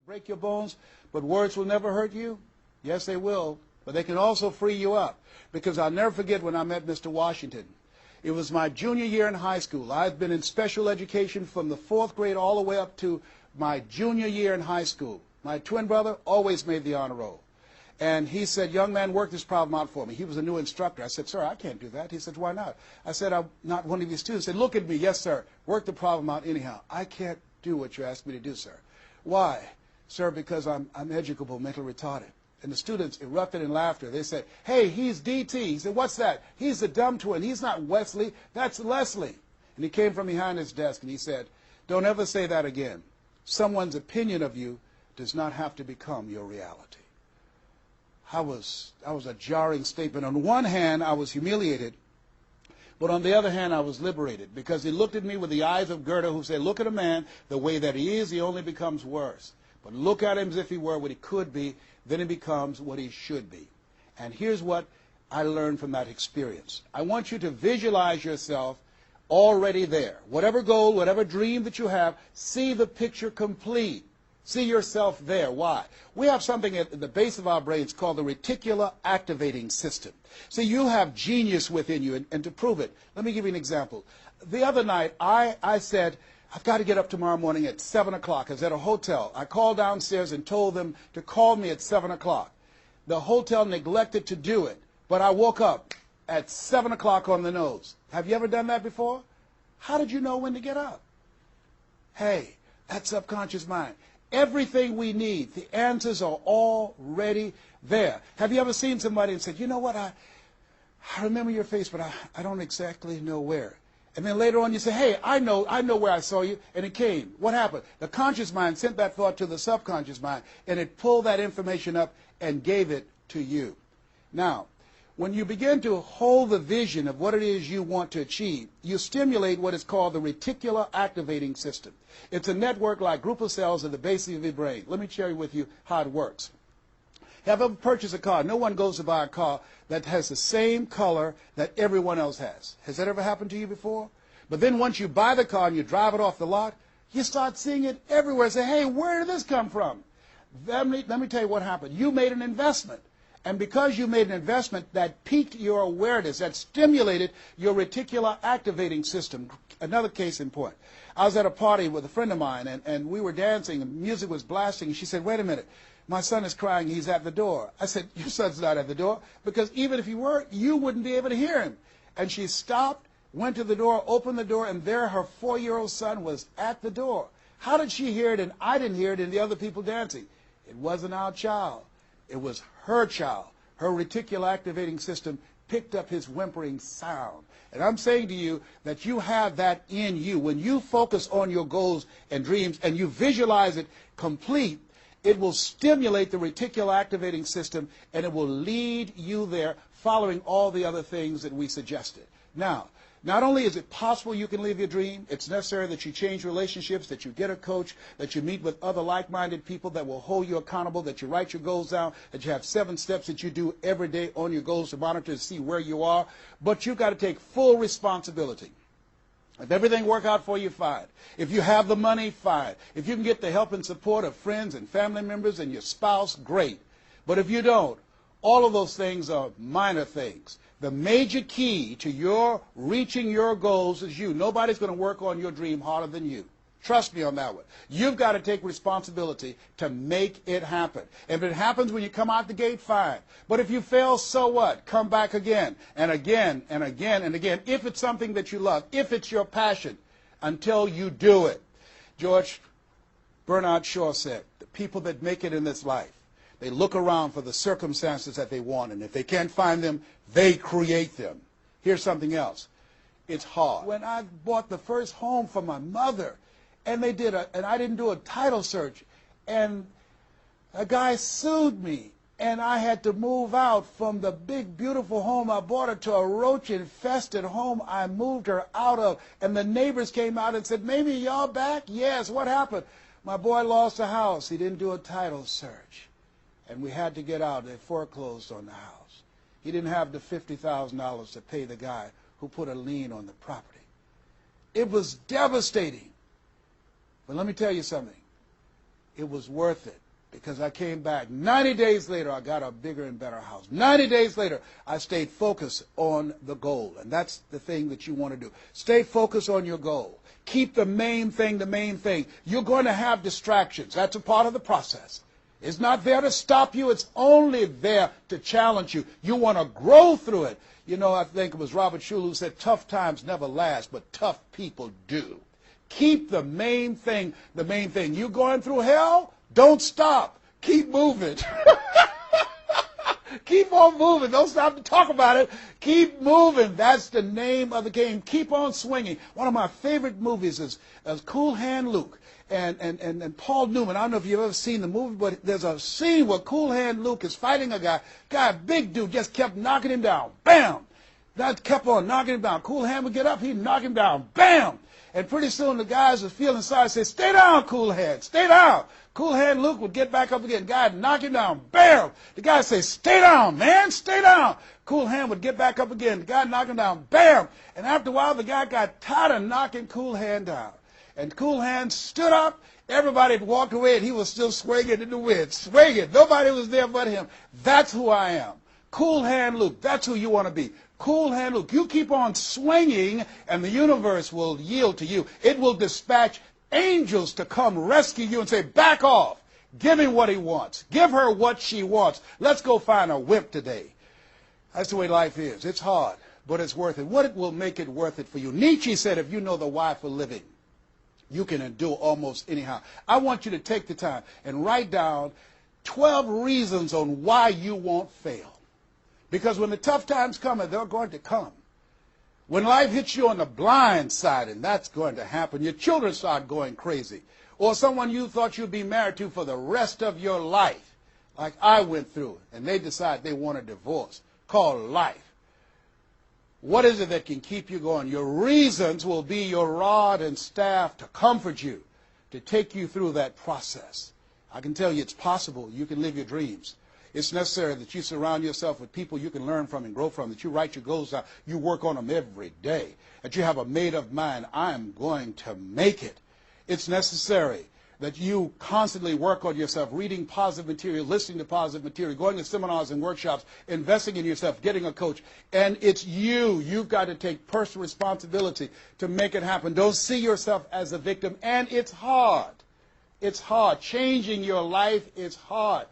break your bones, but words will never hurt you? Yes, they will, but they can also free you up. Because I'll never forget when I met Mr. Washington. It was my junior year in high school. I've been in special education from the 4th grade all the way up to my junior year in high school. My twin brother always made the honor roll. And he said, young man, work this problem out for me. He was a new instructor. I said, sir, I can't do that. He said, why not? I said, I'm not one of your students. He said, look at me. Yes, sir. Work the problem out anyhow. I can't do what you asked me to do, sir. Why? Sir, because I'm educable, mentally retarded. And the students erupted in laughter. They said, hey, he's DT. He said, what's that? He's the dumb twin. He's not Wesley. That's Leslie. And he came from behind his desk and he said, don't ever say that again. Someone's opinion of you does not have to become your reality. That was a jarring statement. On one hand, I was humiliated, but on the other hand, I was liberated because he looked at me with the eyes of Goethe, who said, look at a man the way that he is, he only becomes worse. But look at him as if he were what he could be, then he becomes what he should be. And here's what I learned from that experience. I want you to visualize yourself already there. Whatever goal, whatever dream that you have, see the picture complete. See yourself there. Why? We have something at the base of our brains called the reticular activating system. See, you have genius within you, and to prove it, let me give you an example. The other night, I said, I've got to get up tomorrow morning at 7 o'clock. I was at a hotel. I called downstairs and told them to call me at 7 o'clock. The hotel neglected to do it, but I woke up at 7 o'clock on the nose. Have you ever done that before? How did you know when to get up? Hey, that subconscious mind. Everything we need, the answers are already there. Have you ever seen somebody and said, you know what, I remember your face, but I don't exactly know where. And then later on you say, hey, I know where I saw you, and it came. What happened? The conscious mind sent that thought to the subconscious mind, and it pulled that information up and gave it to you. Now, when you begin to hold the vision of what it is you want to achieve, you stimulate what is called the reticular activating system. It's a network like group of cells at the base of your brain. Let me share with you how it works. Have you ever purchased a car? No one goes to buy a car that has the same color that everyone else has. Has that ever happened to you before? But then once you buy the car and you drive it off the lot, you start seeing it everywhere. Say, hey, where did this come from? Let me tell you what happened. You made an investment. And because you made an investment, that piqued your awareness, that stimulated your reticular activating system. Another case in point. I was at a party with a friend of mine, and we were dancing, and music was blasting, and she said, wait a minute, my son is crying, he's at the door. I said, your son's not at the door, because even if he were, you wouldn't be able to hear him. And she stopped, went to the door, opened the door, and there her 4-year-old son was at the door. How did she hear it and I didn't hear it and the other people dancing? It wasn't our child. It was her child. Her reticular activating system picked up his whimpering sound. And I'm saying to you that you have that in you. When you focus on your goals and dreams and you visualize it complete, it will stimulate the reticular activating system and it will lead you there following all the other things that we suggested. Now, not only is it possible you can live your dream, it's necessary that you change relationships, that you get a coach, that you meet with other like-minded people that will hold you accountable, that you write your goals down, that you have 7 steps that you do every day on your goals to monitor to see where you are. But you've got to take full responsibility. If everything works out for you, fine. If you have the money, fine. If you can get the help and support of friends and family members and your spouse, great. But if you don't, all of those things are minor things. The major key to your reaching your goals is you. Nobody's going to work on your dream harder than you. Trust me on that one. You've got to take responsibility to make it happen. If it happens when you come out the gate, fine. But if you fail, so what? Come back again and again and again and again. If it's something that you love, if it's your passion, until you do it. George Bernard Shaw said, the people that make it in this life, they look around for the circumstances that they want, and if they can't find them, they create them. Here's something else. It's hard. When I bought the first home for my mother, and I didn't do a title search, and a guy sued me, and I had to move out from the big, beautiful home I bought her to a roach-infested home I moved her out of, and the neighbors came out and said, Mamie, y'all back? Yes, what happened? My boy lost a house. He didn't do a title search. And we had to get out. They foreclosed on the house. He didn't have the $50,000 to pay the guy who put a lien on the property. It was devastating. But let me tell you something. it was worth it. Because I came back. 90 days later, I got a bigger and better house. 90 days later, I stayed focused on the goal. And that's the thing that you want to do. Stay focused on your goal. Keep the main thing the main thing. You're going to have distractions. That's a part of the process. It's not there to stop you. It's only there to challenge you. You want to grow through it. You know, I think it was Robert Schuller who said, tough times never last, but tough people do. Keep the main thing the main thing. You're going through hell? Don't stop. Keep moving. Keep on moving. Don't stop to talk about it. Keep moving. That's the name of the game. Keep on swinging. One of my favorite movies is Cool Hand Luke and Paul Newman. I don't know if you've ever seen the movie, but there's a scene where Cool Hand Luke is fighting a guy, big dude, just kept knocking him down. Bam! That kept on knocking him down. Cool Hand would get up, he'd knock him down. Bam! And pretty soon the guys are feeling sorry, say, stay down, Cool Hand, stay down. Cool Hand Luke would get back up again. Guy would knock him down. Bam! The guy would say, stay down, man, stay down. Cool Hand would get back up again. The guy would knock him down. Bam! And after a while, the guy got tired of knocking Cool Hand down. And Cool Hand stood up. Everybody had walked away, and he was still swinging in the wind. Swinging. Nobody was there but him. That's who I am. Cool Hand Luke. That's who you want to be. Cool Hand Luke. You keep on swinging, and the universe will yield to you. It will dispatch angels to come rescue you and say, back off. Give him what he wants. Give her what she wants. Let's go find a wimp today. That's the way life is. It's hard, but it's worth it. What will make it worth it for you? Nietzsche said, if you know the why for living, you can endure almost anyhow. I want you to take the time and write down 12 reasons on why you won't fail. Because when the tough times come, and they're going to come, when life hits you on the blind side, and that's going to happen, your children start going crazy, or someone you thought you'd be married to for the rest of your life, like I went through, and they decide they want a divorce, called life. What is it that can keep you going? Your reasons will be your rod and staff to comfort you, to take you through that process. I can tell you it's possible. You can live your dreams. It's necessary that you surround yourself with people you can learn from and grow from, that you write your goals down, you work on them every day, that you have a made-up mind, I'm going to make it. It's necessary that you constantly work on yourself, reading positive material, listening to positive material, going to seminars and workshops, investing in yourself, getting a coach. And it's you. You've got to take personal responsibility to make it happen. Don't see yourself as a victim. And it's hard. It's hard. Changing your life is hard.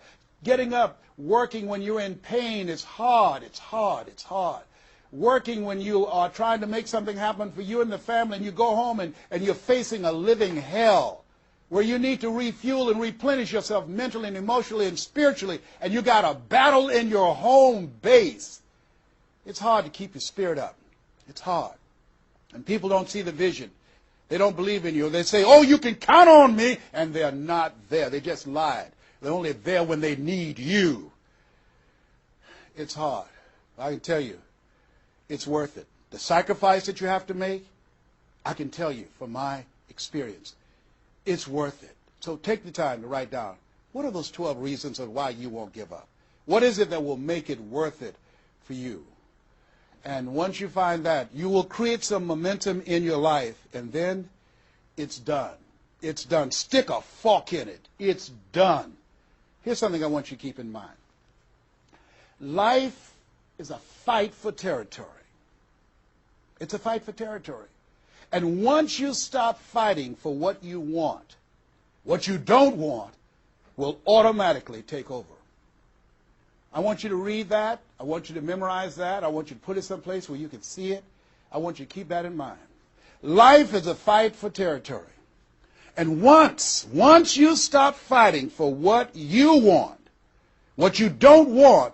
Getting up, working when you're in pain is hard. It's hard. It's hard. Working when you are trying to make something happen for you and the family, and you go home and you're facing a living hell where you need to refuel and replenish yourself mentally and emotionally and spiritually, and you got a battle in your home base. It's hard to keep your spirit up. It's hard. And people don't see the vision. They don't believe in you. They say, oh, you can count on me, and they're not there. They just lied. They're only there when they need you. It's hard. I can tell you, it's worth it. The sacrifice that you have to make, I can tell you from my experience, it's worth it. So take the time to write down, what are those 12 reasons of why you won't give up? What is it that will make it worth it for you? And once you find that, you will create some momentum in your life, and then it's done. It's done. Stick a fork in it. It's done. Here's something I want you to keep in mind. Life is a fight for territory. It's a fight for territory. And once you stop fighting for what you want, what you don't want will automatically take over. I want you to read that. I want you to memorize that. I want you to put it someplace where you can see it. I want you to keep that in mind. Life is a fight for territory. And once you stop fighting for what you want, what you don't want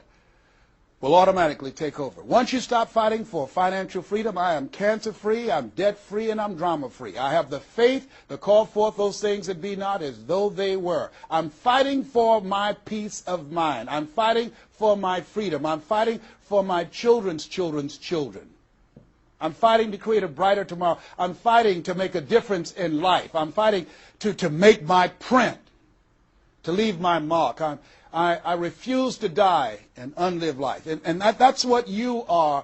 will automatically take over. Once you stop fighting for financial freedom, I am cancer-free, I'm debt-free, and I'm drama-free. I have the faith to call forth those things that be not as though they were. I'm fighting for my peace of mind. I'm fighting for my freedom. I'm fighting for my children's children's children. I'm fighting to create a brighter tomorrow. I'm fighting to make a difference in life. I'm fighting to make my print, to leave my mark. I refuse to die and unlive life. And that's what you are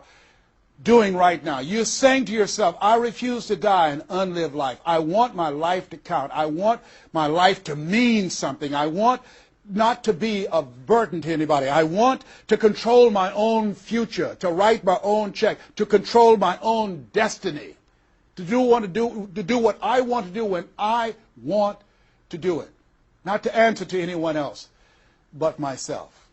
doing right now. You're saying to yourself, I refuse to die an unlived life. I want my life to count. I want my life to mean something. I want not to be a burden to anybody. I want to control my own future, to write my own check, to control my own destiny, to do what I want to do when I want to do it, not to answer to anyone else but myself.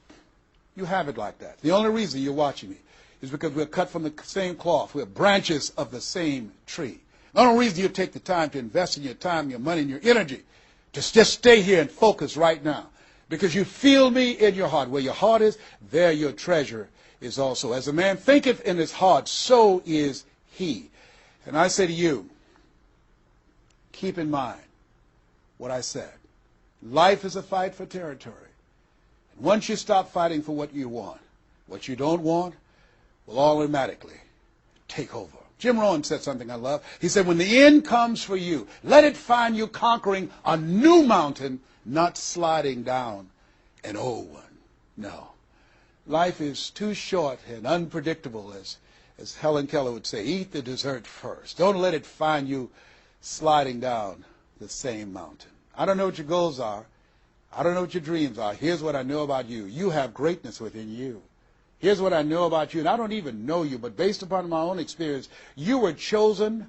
You have it like that. The only reason you're watching me is because we're cut from the same cloth. We're branches of the same tree. The only reason you take the time to invest in your time, your money, and your energy to just stay here and focus right now, because you feel me in your heart. Where your heart is, there your treasure is also. As a man thinketh in his heart, so is he. And I say to you, keep in mind what I said. Life is a fight for territory. And once you stop fighting for what you want, what you don't want will automatically take over. Jim Rohn said something I love. He said, when the end comes for you, let it find you conquering a new mountain, not sliding down an old one. No. Life is too short and unpredictable, as Helen Keller would say. Eat the dessert first. Don't let it find you sliding down the same mountain. I don't know what your goals are. I don't know what your dreams are. Here's what I know about you. You have greatness within you. Here's what I know about you, and I don't even know you, but based upon my own experience, you were chosen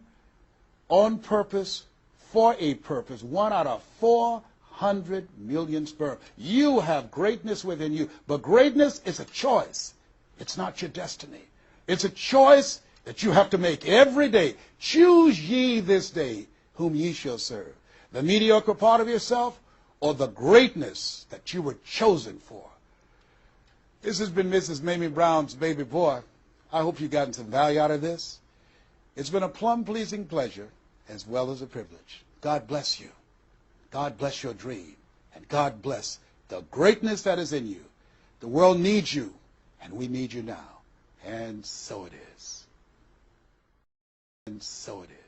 on purpose for a purpose, 1 out of 400 million sperm. You have greatness within you, but greatness is a choice. It's not your destiny. It's a choice that you have to make every day. Choose ye this day whom ye shall serve, the mediocre part of yourself or the greatness that you were chosen for. This has been Mrs. Mamie Brown's Baby Boy. I hope you've gotten some value out of this. It's been a plum-pleasing pleasure as well as a privilege. God bless you. God bless your dream. And God bless the greatness that is in you. The world needs you, and we need you now. And so it is. And so it is.